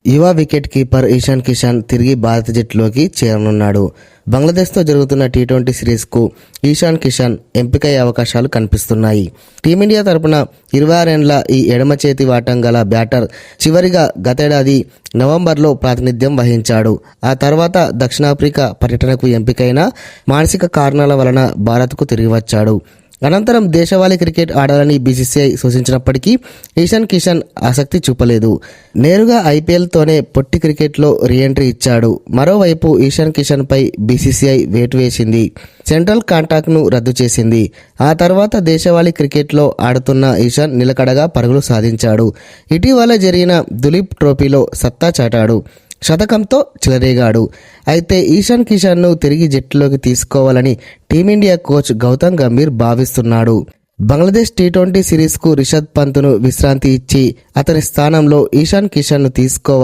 యువ wicket keeper Ishan Kishan తిరిగి భారత జట్టులోకి చేరనున్నాడు. బంగ్లాదేశ్తో జరుగుతున్న టీ20 సిరీస్కు ఇషాన్ కిషన్ ఎంపికయ్యే అవకాశాలు కనిపిస్తున్నాయి. టీమిండియా తరపున 26 ఏండ్ల ఈ ఎడమ చేతి వాటం గల బ్యాటర్ చివరిగా గతేడాది నవంబర్లో ప్రాతినిధ్యం వహించాడు. ఆ తర్వాత దక్షిణాఫ్రికా పర్యటనకు ఎంపికైన మానసిక కారణాల వలన భారత్కు తిరిగి వచ్చాడు. అనంతరం దేశవాళీ క్రికెట్ ఆడాలని బీసీసీఐ సూచించినప్పటికీ ఇషాన్ కిషన్ ఆసక్తి చూపలేదు. నేరుగా ఐపీఎల్తోనే పొట్టి క్రికెట్లో రీఎంట్రీ ఇచ్చాడు. మరోవైపు ఇషాన్ కిషన్పై బీసీసీఐ వేటు వేసింది. సెంట్రల్ కాంట్రాక్ట్ను రద్దు చేసింది. ఆ తర్వాత దేశవాళీ క్రికెట్లో ఆడుతున్న ఇషాన్ నిలకడగా పరుగులు సాధించాడు. ఇటీవల జరిగిన దులీప్ ట్రోఫీలో సత్తా చాటాడు. శతకంతో చెలరేగాడు. అయితే ఇషాన్ కిషన్ను తిరిగి జట్టులోకి తీసుకోవాలని టీమిండియా కోచ్ గౌతమ్ గంభీర్ భావిస్తున్నాడు. బంగ్లాదేశ్ టీ20 సిరీస్కు రిషద్ పంత్ను విశ్రాంతి ఇచ్చి అతని స్థానంలో ఇషాన్ కిషన్ను తీసుకోవాలి.